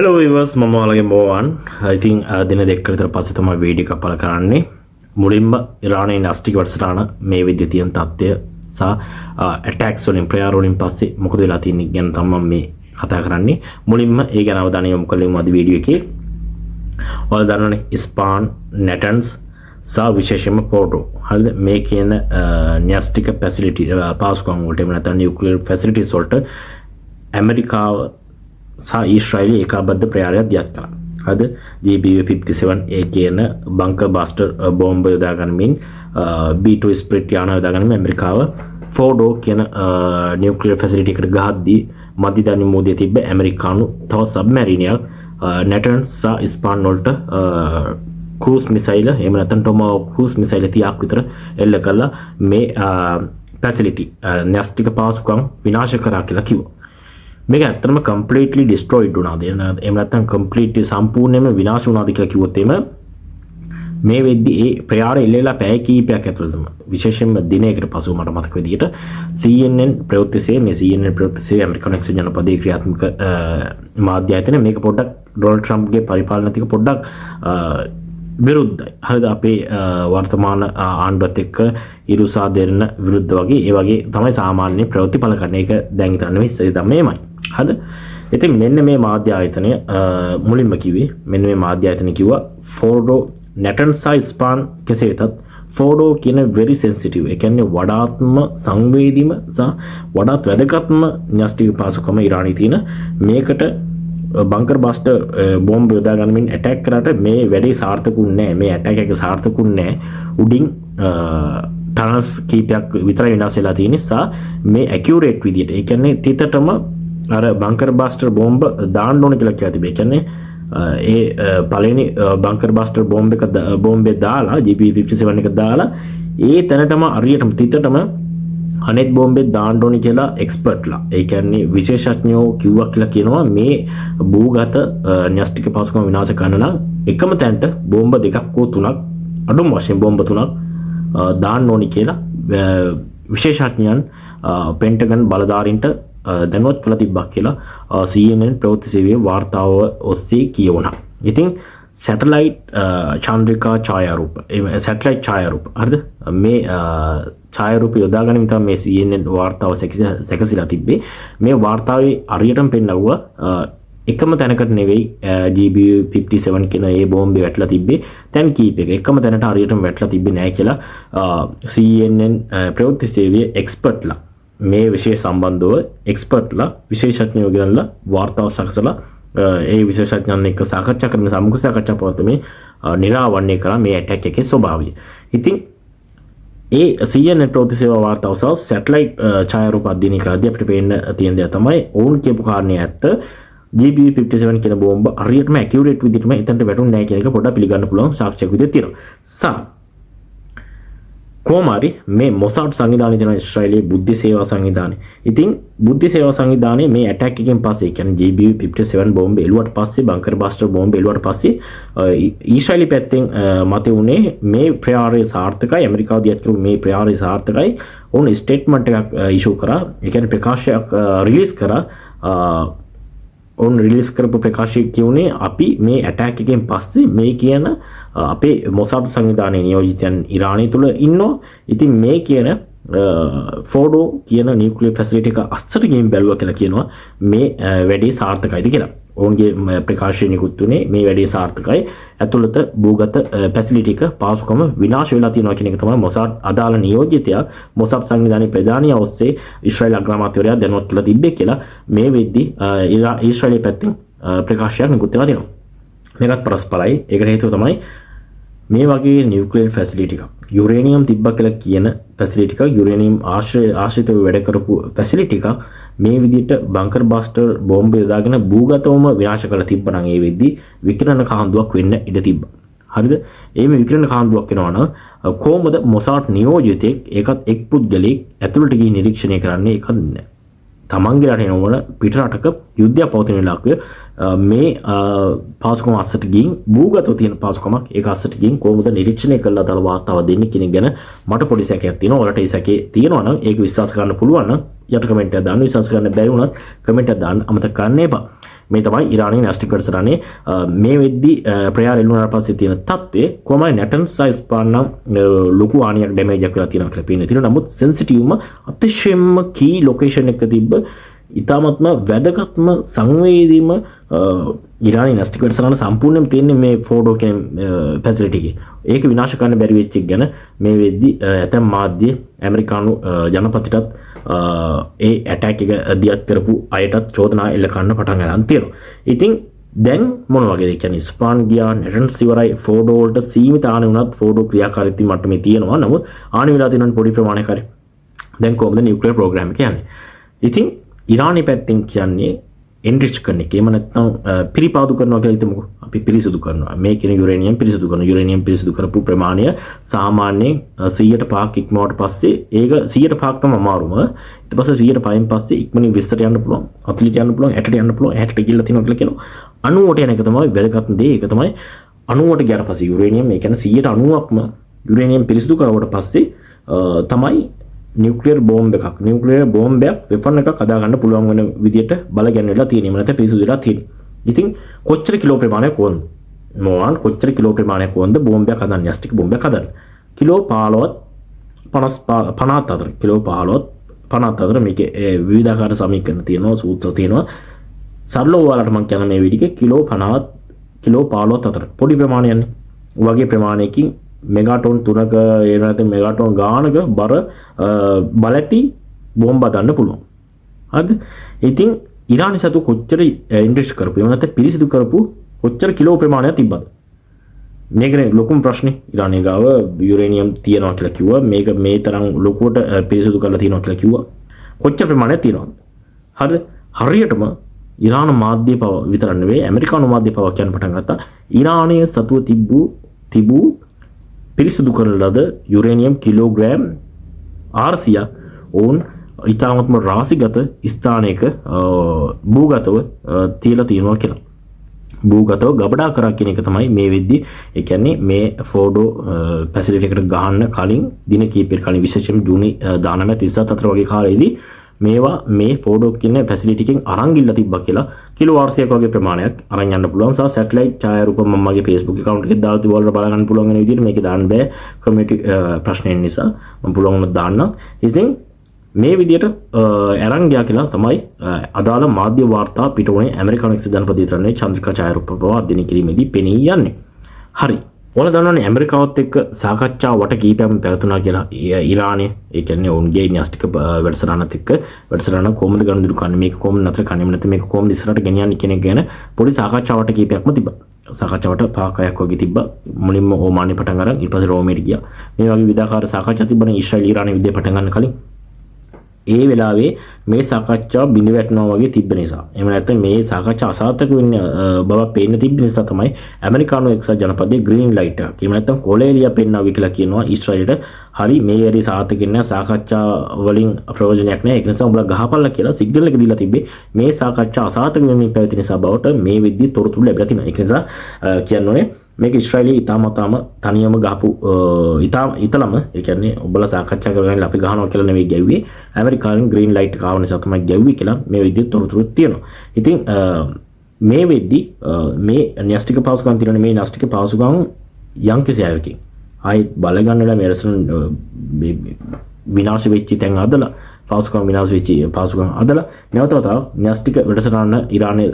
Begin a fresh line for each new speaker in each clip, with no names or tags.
Hello විවර්ස් මම ඔයාලගේ මොවන් ඉතින් දින දෙකකට විතර පස්සේ තමයි වීඩියෝ එකක් අපල කරන්නේ මුලින්ම ඉරානයේ නාස්ටික් වර්ෂාන මේ විදිහේ තියෙන තත්ත්වය සහ ඇටැක්ස් වලින් ප්‍රයාර වලින් පස්සේ මොකද වෙලා තියෙන්නේ ගැන තමයි මම මේ කතා කරන්නේ මුලින්ම ඒ ගැන අවධානය යොමු කළෙමු අද වීඩියෝ එකේ ඔයාලා දන්නවනේ ඉස්පාන් නැටන්ස් සහ විශේෂයෙන්ම පෝටෝ හරිද මේ කියන නාස්ටික් ෆැසිලිටි පාස්කම් වලට එමු නැත්නම් නියුක්ලියර් ෆැසිලිටිස් වලට ඇමරිකාව සහ ඊශ්‍රායලය ඒකාබද්ධ ප්‍රයාරයක් දියත් කළා. හරිද? GBU-57 ඒ කියන බංකර් බස්ටර් බෝම්බ යොදා ගනිමින් B2 ස්ප්‍රිට් යාන යොදා ගනිමින් ඇමරිකාව ෆෝඩෝ කියන නියුක්ලියර් ෆැසිලිටි එකට ගහද්දී මධ්‍ය ධනිමෝදයේ තිබ්බ ඇමරිකානු තව සබ්මැරිනියක් නැටන්ස් සහ ඉස්පාන් වලට ක්‍රූස් මිසයිල් එහෙම නැත්නම් ටොමාහොක් ක්‍රූස් මිසයිල් 30ක් විතර එල්ල කළා මේ ෆැසිලිටි න්‍යෂ්ටික පාසුකම් විනාශ කරා කියලා කිව්වා. මේක ඇත්තටම කම්ප්ලීට්ලි ඩිස්ට්‍රොයිඩ් වුණාද එහෙම නැත්නම් කම්ප්ලීට්ලි සම්පූර්ණයෙන්ම විනාශ වුණාද කියලා කිව්වොත් එimhe මේ වෙද්දී ඒ ප්‍රයාර එල්ලෙලා පැය කීපයක් ඇතුළතම විශේෂයෙන්ම දිනයකට පසුව මට මතක විදිහට CNN ප්‍රවෘත්තිසේ මේ CNN ප්‍රවෘත්තිසේ ඇමරිකානු එක්සත් ජනපදයේ ක්‍රියාත්මක මාධ්‍ය ආයතනය මේක පොඩ්ඩක් ඩොනල්ඩ් ට්‍රම්ප්ගේ පරිපාලනයත් එක්ක පොඩ්ඩක් විරුද්ධයි. හරිද? අපේ වර්තමාන ආණ්ඩුවත් එක්ක ඉරුසා දෙන්න විරුද්ධ වගේ ඒ වගේ තමයි සාමාන්‍ය ප්‍රවෘත්තිපල කරන එක දැන් විතර නෙවෙයි ඉතින් මේමයි. හරිද? ඉතින් මෙන්න මේ මාධ්‍ය ආයතනය මුලින්ම කිව්වේ මෙන්න මේ මාධ්‍ය ආයතනය කිව්වා ෆෝඩෝ නැටන්ස් සහ ඉස්පාන් කෙසේ වෙතත් ෆෝඩෝ කියන very sensitive ඒ කියන්නේ වඩාත්ම සංවේදීම සහ වඩාත් වැදගත්ම න්‍යෂ්ටික පාසුකම ඉරානයේ තියෙන මේකට බංකර් බස්ටර් බෝම්බ යොදා ගනිමින් ඇටැක් කරාට මේ වැඩේ සාර්ථකුන්නේ නැහැ. මේ ඇටැක් එක සාර්ථකුන්නේ නැහැ. උඩින් ටනල්ස් කීපයක් විතරයි විනාශ වෙලා තියෙන්නේ සහ මේ ඇකියුරේට් විදියට ඒ කියන්නේ තිතටම අර බංකර් බස්ටර් බෝම්බ දාන්න ඕන කියලා කියලා තිබේ. ඒ කියන්නේ ඒ පළවෙනි බංකර් බස්ටර් බෝම්බේ දාලා GBU-57 එක දාලා ඒ තැනටම හරියටම තිතටම අනෙත් බෝම්බේ දාන්න ඕනි කියලා එක්ස්පර්ට්ලා ඒ කියන්නේ විශේෂඥයෝ කිව්වා කියලා කියනවා මේ භූගත න්‍යෂ්ටික පාසුකම් විනාශ කරන්න නම් එකම තැනට බෝම්බ දෙකක් හෝ තුනක් අඩුම වශයෙන් බෝම්බ තුනක් දාන්න ඕනි කියලා විශේෂඥයන් පෙන්ටගන් බලධාරීන්ට දැනුවත් කළා තිබ්බා කියලා CNN ප්‍රවෘත්ති සේවයේ වාර්තාව ඔස්සේ කියවුණා. ඉතින් සැටලයිට් චන්ද්‍රිකා ඡායාරූප සැටලයිට් ඡායාරූප හරිද මේ ඡායාරූප යොදා ගැනීම තමයි මේ CNN වාර්තාව සැකසීලා තිබ්බේ. මේ වාර්තාවේ හරියටම පෙන්නවුවා එකම තැනකට නෙවෙයි GBU-57 කියන ඒ බෝම්බේ වැටලා තිබ්බේ තැන් කීපයක එකම තැනට හරියටම වැටලා තිබ්බේ නැහැ කියලා CNN ප්‍රවෘත්ති සේවයේ එක්ස්පර්ට්ලා මේ විෂය සම්බන්ධව එක්ස්පර්ට්ලා විශේෂඥයෝ ගෙනල්ලා වාර්තාව සකසලා ඒ විශේෂඥයන් එක්ක සාකච්ඡා කරන සමුඛ සාකච්ඡා පවත්වමින් නිරාවරණය කරා මේ ඇටැක් එකේ ස්වභාවය. ඉතින් ඒ CNN ප්‍රවෘත්ති සේවා වාර්තාව සහ සැටලයිට් ඡායාරූප අධ්‍යයනය කරද්දී අපිට පේන්න තියෙන දේ තමයි ඔවුන් කියපු කාරණේ ඇත්ත GBU-57 කියන බෝම්බ හරියටම ඇකියුරේට් විදිහටම එතනට වැටුන්නේ නැහැ කියන එක පොඩ්ඩක් පිළිගන්න පුළුවන් සාක්ෂියක් විදිහට තියෙනවා. කොමාරි මේ මොසාඩ් සංවිධානය දෙන ඊශ්‍රායලයේ බුද්ධි සේවා සංවිධානය. ඉතින් බුද්ධි සේවා සංවිධානයේ මේ ඇටැක් එකෙන් පස්සේ කියන්නේ GBU-57 බෝම්බ එළුවට පස්සේ බංකර් බස්ටර් බෝම්බ එළුවට පස්සේ ඊශ්‍රායලි පැත්තෙන් මත උනේ මේ ප්‍රයාරය සාර්ථකයි ඇමරිකාව දියත් කරපු මේ ප්‍රයාරය සාර්ථකයි. ඔවුන් ස්ටේට්මන්ට් එකක් ඉෂු කරා. ඒ කියන්නේ ප්‍රකාශයක් රිලීස් කරා. ඔවුන් රිලීස් කරපු ප්‍රකාශය කියුනේ අපි මේ ඇටැක් එකෙන් පස්සේ මේ කියන අපේ මොසාඩ් සංවිධානයේ නියෝජිතයන් ඉරානය තුල ඉන්නවා. ඉතින් මේ කියන ෆෝඩෝ කියන නියුක්ලියර් ෆැසිලිටි එක අස්සට ගිහින් බැලුවා කියලා කියනවා මේ වැඩේ සාර්ථකයිද කියලා. ඔවුන්ගේ ප්‍රකාශය නිකුත් උනේ මේ වැඩේ සාර්ථකයි. ඇතුළත භූගත ෆැසිලිටි එක පාසුකම විනාශ වෙලා තියෙනවා කියන එක තමයි මොසාඩ් අදාළ නියෝජිතයා මොසාඩ් සංවිධානයේ ප්‍රධානියා ඔස්සේ ඊශ්‍රායල් අග්‍රාමාත්‍යවරයා දැනුවත් කළා තිබ්බේ කියලා මේ වෙද්දී ඊශ්‍රායලයේ පැත්තෙන් ප්‍රකාශයක් නිකුත් වෙලා තියෙනවා. මේකත් පරස්පරයි. ඒකට හේතුව තමයි මේ වගේ නියුක්ලියර් ෆැසිලිටි එකක් යුරේනියම් තිබ්බා කියලා කියන ෆැසිලිටි එකක් යුරේනියම් ආශ්‍රිතව වැඩ කරපු ෆැසිලිටි එකක් මේ විදිහට බංකර් බස්ටර් බෝම්බ යොදාගෙන භූගතවම විනාශ කරලා තිබ්බනම් ඒ වෙද්දී විකිරණ කාන්දුවක් වෙන්න ඉඩ තිබ්බා. හරිද? මේ විකිරණ කාන්දුවක් වෙනවා නම් කොහොමද මොසාඩ් නියෝජිතෙක් ඒකත් එක් පුද්ගලෙක් ඇතුළට ගිහින් නිරීක්ෂණය කරන්නේ ඒකත් නෑ. තමන්ගේ රටේ නොවන පිට රටක යුද්ධයක් පවතින වෙලාවක මේ පාසුකම අස්සට ගිහින් භූගතව තියෙන පාසුකමක් ඒක අස්සට ගිහින් කොහොමද නිරීක්ෂණය කරලා දාලා වාර්තාව දෙන්නේ කියන එක ගැන මට පොඩි සැකයක් තියෙනවා. ඔයාලට ඒ සැකේ තියෙනවා නම් ඒක විශ්වාස කරන්න පුළුවන් නම් යට කමෙන්ට් එකක් දාන්න. විශ්වාස කරන්න බැරි වුණත් කමෙන්ට් එකක් දාන්න අමතක කරන්න එපා. මේ තමයි ඉරානයේ න්‍යෂ්ටික වැඩසටහනේ මේ වෙද්දි ප්‍රයාර එල්ලුණාට පස්සේ තියෙන තත්ත්වය කොහොමයි නැටන්ස් සහ ස්පාන් නම් ලොකු ආනියක් ඩැමේජ් එකක් වෙලා තියෙනවා කියලා පේන තියෙනවා. නමුත් සෙන්සිටිව්ම අතිශයින්ම කී ලොකේෂන් එක තිබ්බ ඉතාමත්ම වැදගත්ම සංවේදීම ඉරානයේ න්‍යෂ්ටික වැඩසටහන සම්පූර්ණයෙන්ම තියෙන්නේ මේ ෆෝඩෝ කියන ෆැසිලිටි එකේ. ඒක විනාශ කරන්න බැරි වෙච්ච එක ගැන මේ වෙද්දි ඇතැම් මාධ්‍ය ඇමරිකානු ජනපතිටත් ඒ ඇටැක් එක දියත් කරපු අයටත් චෝදනා එල්ල කරන්න පටන් ගන්න තියෙනවා. ඉතින් දැන් මොන වගේද කියන්නේ ස්පාන් ගියා නැටන්ස් ඉවරයි ෆෝඩෝ වලට සීමිත ආණි වුණත් ෆෝඩෝ ක්‍රියාකාරීත්වය මට්ටමේ තියෙනවා. නමුත් ආණි වෙලා තියෙන පොඩි ප්‍රමාණයක් හරි. දැන් කොහොමද නියුක්ලියර් ප්‍රෝග්‍රෑම් එක යන්නේ? ඉතින් ඉරානයේ පැත්තෙන් කියන්නේ එන්රිච් කරන එක. එහෙම නැත්නම් පිරිපාදු කරනවා කියලා හිතමුකෝ. අපි පිරිසිදු කරනවා. මේ කියන යුරේනියම් පිරිසිදු කරනවා. යුරේනියම් පිරිසිදු කරපු ප්‍රමාණය සාමාන්‍යයෙන් 100%ක් ඉක්මවට පස්සේ ඒක 100%ක් තමයි අමාරුම. ඊට පස්සේ 100%න් පස්සේ ඉක්මනින් 20ට යන්න පුළුවන්. 40ට යන්න පුළුවන්. 60ට යන්න පුළුවන්. 60ට ගිහලා තියෙනවා කියලා කියනවා. 90ට යන එක තමයි වැදගත්ම දේ. ඒක තමයි 90ට ගියාට පස්සේ යුරේනියම් ඒ කියන්නේ 90%ක්ම යුරේනියම් පිරිසිදු කරවට පස්සේ තමයි නියුක්ලියර් බෝම්බ් එකක් නියුක්ලියර් බෝම්බයක් වෙපන් එකක් හදාගන්න පුළුවන් වෙන විදියට බල ගැන්වෙලා තියෙනවා. නැත්නම් පිරිසුදු වෙලා තියෙනවා. ඉතින් කොච්චර කිලෝ ප්‍රමාණයක් ඕනද? මොවන් කොච්චර කිලෝ ප්‍රමාණයක් ඕනද බෝම්බයක් හදන්න න්‍යෂ්ටික බෝම්බයක් හදන්න? කිලෝ 15 50 අතර කිලෝ 50 අතර මේකේ විවිධාකාර සමීකරණ තියෙනවා සූත්‍ර තියෙනවා. සරලව ඔයාලට මම කියන මේ විදිහේ කිලෝ 50 කිලෝ 15 අතර පොඩි ප්‍රමාණයක්නේ. වගේ ප්‍රමාණයකින් මෙගාටෝන් 3ක ඒ නැත්නම් මෙගාටෝන් ගානක බර බලැති බෝම්බ දාන්න පුළුවන්. හරිද? ඉතින් ඉරානය සතු කොච්චර ඉන්ඩස්ට්‍රි කරපු එහෙම නැත්නම් පිරිසිදු කරපු කොච්චර කිලෝ ප්‍රමාණයක් තිබ්බද? මේකනේ ලොකුම ප්‍රශ්නේ. ඉරානයේ ගාව යුරේනියම් තියනවා කියලා කිව්වා. මේක මේ තරම් ලොකුවට පිරිසිදු කරලා තියනවා කියලා කිව්වා. කොච්චර ප්‍රමාණයක් තියනවද? හරිද? හරියටම ඉරාන මාධ්‍ය පව විතර නෙවෙයි ඇමරිකානු මාධ්‍ය පව කියන්න පටන් ගත්තා. ඉරානයේ සතුව තිබූ පිරිසිදු කරන ලද යුරේනියම් කිලෝග්‍රෑම් 400 ඔවුන් ඉතාමත්ම රාශිගත ස්ථානයක භූගතව තියලා තියෙනවා කියලා. භූගතව ගබඩා කරා කියන එක තමයි මේ වෙද්දි ඒ කියන්නේ මේ ෆෝඩෝ ෆැසිලිටි එකට ගහන්න කලින් දින කිහිපයකට කලින් විශේෂයෙන් ජූනි 19 34 වගේ කාලෙදී මේවා මේ ෆෝඩෝ කියන ෆැසිලිටි එකෙන් අරන් ගිල්ල තිබ්බා කියලා කිලෝ 400ක් වගේ ප්‍රමාණයක් අරන් යන්න පුළුවන්. සහ සැටලයිට් ඡායාරූප මම මගේ Facebook account එකේ දාලා තිබවල බල ගන්න පුළුවන් වෙන විදිහට මේක දාන්න බෑ කමියුනිටි ප්‍රශ්නයෙන් නිසා මම පුළුවන් වුණා දාන්න. ඉතින් මේ විදිහට අරන් ගියා කියලා තමයි අදාළ මාධ්‍ය වාර්තා පිටුනේ ඇමරිකානු එක්සත් ජනපදයේ චන්ද්‍රිකා ඡායාරූප පවා අධ්‍යයනය කිරීමේදී පෙනී යන්නේ. හරි. ඔයාලා දන්නවනේ ඇමරිකාවත් එක්ක සාකච්ඡා වට කීපයක් පැවතුණා කියලා. ඉරානය ඒ කියන්නේ ඔවුන්ගේ න්‍යෂ්ටික වැඩසටහනත් එක්ක වැඩසටහන කොහොමද ගනුදෙනු කරන්නේ මේක කොහොමද නතර කරන්නේ නැත්නම් මේක කොහොමද ඉස්සරහට ගෙනියන්නේ කියන එක ගැන පොඩි සාකච්ඡා වට කීපයක්ම තිබ්බා. සාකච්ඡා වට 5ක් වගේ තිබ්බා. මුලින්ම ඕමානයේ පටන් අරන් ඊට පස්සේ රෝමේට ගියා. මේ වගේ විවිධාකාර සාකච්ඡා තිබ්බනේ ඊශ්‍රායල් ඉරානයේ විදිහට පටන් ගන්න කලින්. ඒ වෙලාවේ මේ සාකච්ඡාව බිඳ වැටෙනවා වගේ තිබ්බ නිසා එහෙම නැත්නම් මේ සාකච්ඡා අසාර්ථක වෙන්න බව පේන්න තිබ්බ නිසා තමයි ඇමරිකානු එක්සත් ජනපදයේ ග්‍රීන් ලයිට් එක. එහෙම නැත්නම් කොලේලියා පෙන්වවි කියලා කියනවා ඊශ්‍රායලට. හරි මේ වැඩි සාර්ථක වෙන්නේ සාකච්ඡා වලින් ප්‍රයෝජනයක් නැහැ. ඒක නිසා උඹලා ගහපල්ලා කියලා සිග්නල් එක දීලා තිබ්බේ. මේ සාකච්ඡා අසාර්ථක වෙමින් පැවති නිසා බවට මේ වෙද්දි තොරතුරු ලැබිලා තිනවා. ඒක නිසා කියන්නේ මේක ඉස්රායලයේ ඉතාමතාම තනියම ගහපු ඉතලම ඒ කියන්නේ ඔබලා සාකච්ඡා කරගෙන අපි ගහනවා කියලා නෙවෙයි ගැව්වේ ඇමරිකානු ග්‍රීන් ලයිට් එක ආව නිසා තමයි ගැව්වේ කියලා මේ විදිහට තොරතුරු තියෙනවා. ඉතින් මේ වෙද්දි මේ න්‍යෂ්ටික පහසුකම් තියෙන මේ න්‍යෂ්ටික පහසුකම් යම් කිසි අයකින් ආයි බල ගන්නලා මේ රසන විනාශ වෙච්ච තැන් අදලා පහසුකම් විනාශ වෙච්ච පහසුකම් අදලා නැවත වතාවක් න්‍යෂ්ටික වැඩසටහන ඉරානයේ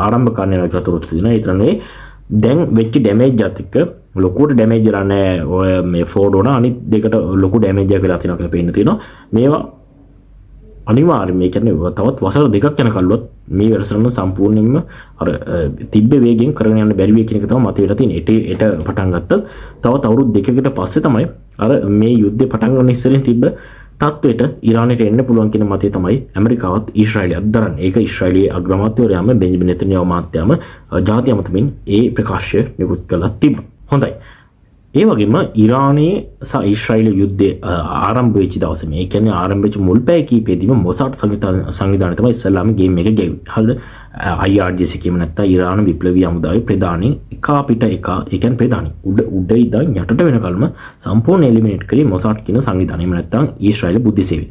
ආරම්භ කරන්න යනවා කියලා තොරතුරු තියෙනවා. ඒ තරන්නේ දැන් වෙච්ච ඩැමේජ් එකත් එක්ක ලොකුවට ඩැමේජ් වෙලා නැහැ. ඔය මේ ෆෝඩෝන අනිත් දෙකට ලොකු ඩැමේජ් එකක් වෙලා තියෙනවා කියලා පේන්න තියෙනවා. මේවා අනිවාර්යයෙන් මේ කියන්නේ තවත් වසර දෙකක් යනකල්වත් මේ වැඩසටහන සම්පූර්ණයෙන්ම අර තිබ්බ වේගෙන් කරගෙන යන්න බැරි වෙයි කියන එක තමයි මත වෙලා තියෙන්නේ. ඒට පටන් ගත්තත් තවත් අවුරුදු දෙකකට පස්සේ තමයි අර මේ යුද්ධේ පටන් ගන්න ඉස්සරින් තිබ්බ තත්ත්වයට ඉරානයට එන්න පුළුවන් කියන මතය තමයි ඇමරිකාවත් ඊශ්‍රායලයත් දරන්නේ. ඒක ඊශ්‍රායලයේ අග්‍රාමාත්‍යවරයාම බෙන්ජමින් නෙතන්යාහු මහත්තයාම ජාතිය අමතමින් ඒ ප්‍රකාශය නිකුත් කළා තිබ්බා. හොඳයි. ඒ වගේම ඉරානයේ සහ ඊශ්‍රායල යුද්ධය ආරම්භ වෙච්ච දවසේ මේ කියන්නේ ආරම්භ වෙච්ච මුල් පැය කිහිපෙදීම මොසාඩ් සංවිධානය තමයි ඉස්සෙල්ලාම ගේම් එක ගෙව්වේ. හරිද? IRGC කියම නැත්නම් ඉරාන විප්ලවීය හමුදාවේ ප්‍රධානී එක පිට එක ඒ කියන්නේ ප්‍රධානී උඩ ඉඳන් යටට වෙනකල්ම සම්පූර්ණ එලිමිනේට් කරේ මොසාඩ් කියන සංවිධානය. එහෙම නැත්නම් ඊශ්‍රායල බුද්ධි සේවය.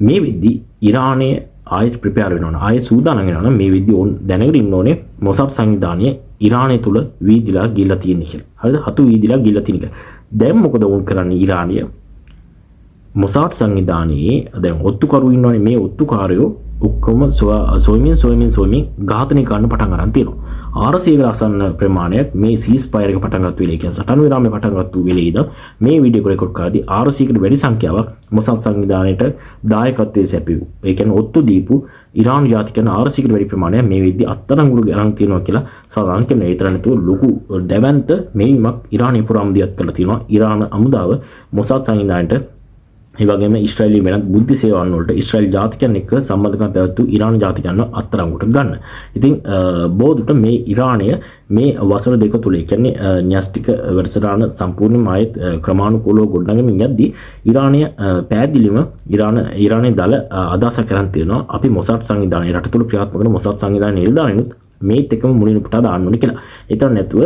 මේ වෙද්දී ඉරානයේ ආයෙත් ප්‍රිපෙයාර් වෙනවා. ආයෙත් සූදානම් වෙනවා. මේ විදිහ ඕන් දැනගෙන ඉන්න ඕනේ මොසාඩ් සංවිධානය ඉරානය තුල වීදිලා ගිහිල්ලා තියෙන කියලා. හරිද? හතු වීදිලා ගිහිල්ලා තියෙන එක. දැන් මොකද වුන් කරන්නේ ඊරානය? මොසාඩ් සංවිධානයේ දැන් ඔත්තුකරු ඉන්නවනේ. මේ ඔත්තුකාරයෝ ඔක්කොම සොයමින් ඝාතනය කරන්න පටන් ගන්න තියෙනවා. 400කට ආසන්න ප්‍රමාණයක් මේ සීස්ෆයර් එක පටන් ගත්ත වෙලේ කියන්නේ සටන් විරාමය පටන් ගත්ත වෙලේ ඉඳන් මේ වීඩියෝ එක රෙකෝඩ් කරද්දී 400කට වැඩි සංඛ්‍යාවක් මොසාඩ් සංවිධානයට දායකත්වයේ සැපයූ. ඒ කියන්නේ ඔත්තු දීපු ඉරාන් ජාතිකයන් 400කට වැඩි ප්‍රමාණයක් මේ වෙද්දී අත්අඩංගුවට ගන්න තියෙනවා කියලා සඳහන් කරන. ඒ තරම් නැතුව ලොකු දැවැන්ත මෙයිමක් ඉරානය පුරාම දියත් කරලා තියෙනවා. ඉරාන අමුදාව මොසාඩ් සංවිධානයට ඒ වගේම ඊශ්‍රායලි වෙනත් බුද්ධි සේවාවන් වලට ඊශ්‍රායල් ජාතිකයන් එක්ක සම්බන්ධකම් පැවැත්වූ ඉරාන ජාතිකයන්ව අත්අඩංගුවට ගන්න. ඉතින් බොදුට මේ ඉරානය මේ වසර දෙක තුල කියන්නේ න්‍යෂ්ටික වැඩසටහන සම්පූර්ණයෙන්ම ආයෙත් ක්‍රමානුකූලව ගොඩනගමින් යද්දී ඉරානය පැහැදිලිවම ඉරානයේ දල අදහස කරන් තියෙනවා අපි මොසාඩ් සංවිධානයේ රට තුල ක්‍රියාත්මක කරන මොසාඩ් සංවිධානයේ නිලධාරීනුත් මේත් එක්කම මුලින් පුටා දාන්න ඕනේ කියලා. ඒ තරම් නැතුව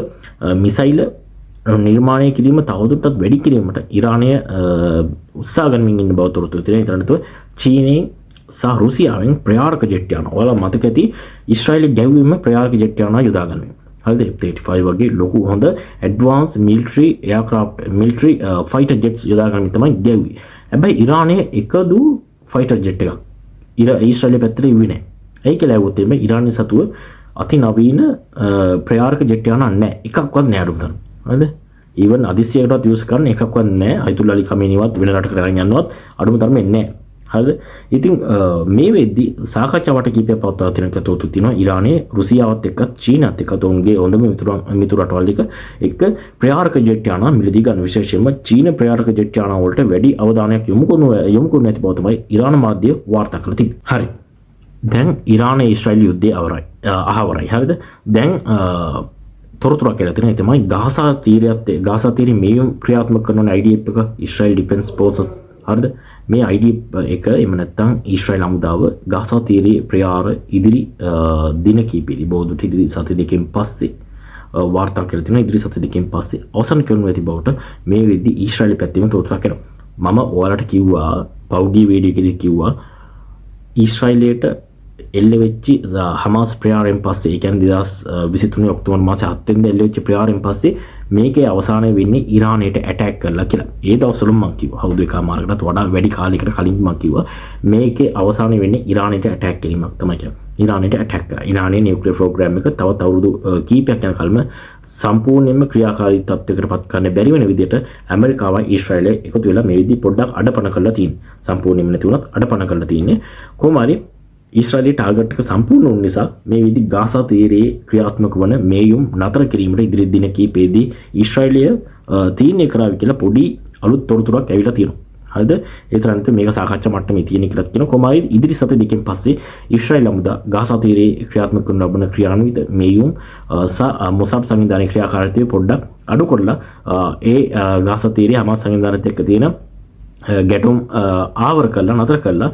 මිසයිල් නිර්මාණය කිරීම තවදුරටත් වැඩි කිරීමට ඉරානය උත්සාහ ගනිමින් ඉන්න බව තොරතුරු තියෙනවා. ඒ තරම් නැතුව චීනයෙන් සහ රුසියාවෙන් ප්‍රයාරක ජෙට් යාන. ඔයාලා මතක ඇති ඊශ්‍රායලි ගැව්වීම ප්‍රයාරක ජෙට් යාන යොදා ගන්නවා. හරිද? F-35 වගේ ලොකු හොඳ advance military aircraft military fighter jets යොදා ගන්න තමයි ගැව්වේ. හැබැයි ඉරානය එකදු ෆයිටර් ජෙට් එකක් ඊශ්‍රායලි පැත්තට ඉව්වේ නැහැ. ඒ කියලා ඇහුවොත් එimhe ඉරානය සතුව අතිනවීන ප්‍රයාරක ජෙට් යාන නැහැ. එකක්වත් නැහැ අඩුම තරම. හරිද? ඊවන් අදිසියකටවත් යූස් කරන්න එකක්වත් නැහැ. අයිතුල් අලි කමේනිවත් වෙන රටකට අරන් යන්නවත් අඩුම තරමේ නැහැ. හරිද? ඉතින් මේ වෙද්දී සාකච්ඡාවට කීපයක් පවත්වා තියෙන කතෝතු තියෙනවා. ඉරානයේ රුසියාවත් එක්ක චීනත් එක්ක තොන්ගේ හොඳම මිතුරු රටවල් දෙක එක්ක ප්‍රයාරක ජෙට් යාන මිලදී ගන්න. විශේෂයෙන්ම චීන ප්‍රයාරක ජෙට් යාන වලට වැඩි අවධානයක් යොමු කරන නැති බව තමයි ඉරාන මාධ්‍ය වාර්තා කරලා තිබෙන්නේ. හරි. දැන් ඉරාන ඊශ්‍රායල් යුද්ධය අහවරයි. හරිද? දැන් තොරතුරක් කියලා තියෙනවා. ඒ තමයි ගාසා තීරයේ මේයුම් ක්‍රියාත්මක කරන IDF එක ඉස්රායල් ඩිෆෙන්ස් ෆෝසස්. හරිද? මේ IDF එක එහෙම නැත්නම් ඊශ්‍රායල් අමුදාව ගාසා තීරයේ ප්‍රයාර ඉදිරි දින කිහිපෙදී බෝධුට ඉදිරි සති දෙකකින් පස්සේ වාර්තා කරලා තියෙනවා. ඉදිරි සති දෙකකින් පස්සේ අවසන් කරනු ඇති බවට මේ වෙද්දී ඊශ්‍රායල් පැත්තෙන් තොරතුරක් එනවා. මම ඔයාලට කිව්වා පෞද්ගලික වීඩියෝ එකේදී කිව්වා ඊශ්‍රායලයට එල්ල වෙච්චි හමාස් ප්‍රයාරයෙන් පස්සේ ඒ කියන්නේ 2023 ඔක්තෝබර් මාසේ 7 වෙනිදා එල්ල වෙච්ච ප්‍රයාරයෙන් පස්සේ මේකේ අවසානය වෙන්නේ ඉරානයට ඇටැක් කරලා කියලා. ඒ දවස්වල මම කිව්වා අවුරුදු එකමාරකටත් වඩා වැඩි කාලයකට කලින් මම කිව්වා මේකේ අවසානය වෙන්නේ ඉරානයට ඇටැක් කිරීමක් තමයි කියලා. ඉරානයට ඇටැක් කරා. ඉරානයේ නියුක්ලියර් ප්‍රෝග්‍රෑම් එක තවත් අවුරුදු කීපයක් යනකල්ම සම්පූර්ණයෙන්ම ක්‍රියාකාරී තත්ත්වයකට පත් කරන්න බැරි වෙන විදිහට ඇමරිකාවයි ඊශ්‍රායලය එකතු වෙලා මේ විදිහ පොඩ්ඩක් අඩපණ කරලා තියෙනවා. සම්පූර්ණයෙන්ම නැති වුණත් අඩපණ කරලා තියෙන්නේ. කොහොම හරි ඊශ්‍රායලයේ ටාගට් එක සම්පූර්ණ වුන නිසා මේ විදි ගාසා තීරයේ ක්‍රියාත්මක වන මේයුම් නතර කිරීමට ඉදිරි දින කිහිපෙදී ඊශ්‍රායලය තීරණය කරાવી කියලා පොඩි අලුත් තොරතුරක් ඇවිල්ලා තියෙනවා. හරිද? ඒ තරම්ක මේක සාකච්ඡා මට්ටමේ තියෙන කියලා කියනවා. කොහොමයි ඉදිරි සති දෙකකින් පස්සේ ඊශ්‍රායල් අමුදා ගාසා තීරයේ ක්‍රියාත්මක කරන ලබන ක්‍රියාන්විත මේයුම් මොසාඩ් සංවිධානයේ ක්‍රියාකාරීත්වය පොඩ්ඩක් අඩු කරලා ඒ ගාසා තීරයේ හමාස් සංවිධානයත් එක්ක තියෙන ගැටුම් ආවර කරලා නතර කරලා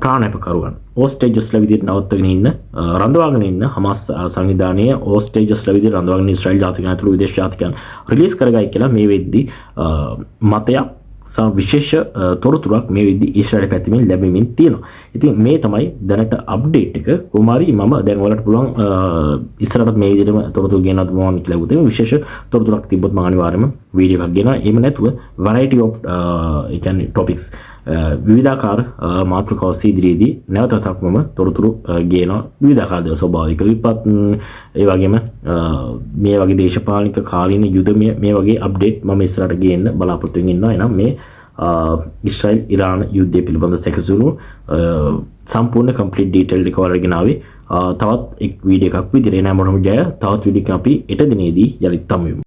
ප්‍රාණාපකරුවන් ඕස්ටේජස්ලා විදිහට නවත්තගෙන ඉන්න රඳවාගෙන ඉන්න හමාස් සංවිධානයේ ඕස්ටේජස්ලා විදිහට රඳවාගෙන ඉස්රායල් ජාතිකයන් අතුරු විදේශ ජාතිකයන් රිලීස් කරගයි කියලා මේ වෙද්දී මතයක් සහ විශේෂ තොරතුරක් මේ වෙද්දී ඊශ්‍රායල් පැත්තෙන් ලැබෙමින් තියෙනවා. ඉතින් මේ තමයි දැනට අප්ඩේට් එක. කුමාරි මම දැන් ඔයාලට පුළුවන් ඉස්සරහට මේ විදිහටම තොරතුරු ගෙනත් මොනවා කියලා උදේ විශේෂ තොරතුරක් තිබ්බොත් මම අනිවාර්යයෙන්ම වීඩියෝ එකක් ගෙනවා. එහෙම නැතුව variety of ඒ කියන්නේ topics විවිධාකාර මාතෘකාව ඉදිරියේදී නැවතත් මම තොරතුරු ගේනවා. විවිධාකාර දේ ස්වභාවික විපත් ඒ වගේම මේ වගේ දේශපාලනික කාලීන යුද මේ වගේ අප්ඩේට් මම ඉස්සරහට ගේන්න බලාපොරොත්තු වෙමින් ඉන්නවා. එනම් මේ ඉස්රායල් ඉරාන යුද්ධය පිළිබඳ සැකසුණු සම්පූර්ණ කම්ප්ලීට් ඩීටේල් එක වලගෙන ආවේ තවත් එක් වීඩියෝ එකක් විදිහට. එනම මොනම ජය තවත් වීඩියෝ එකක් අපි හෙට දිනේදී යලිත් හමු වෙමු.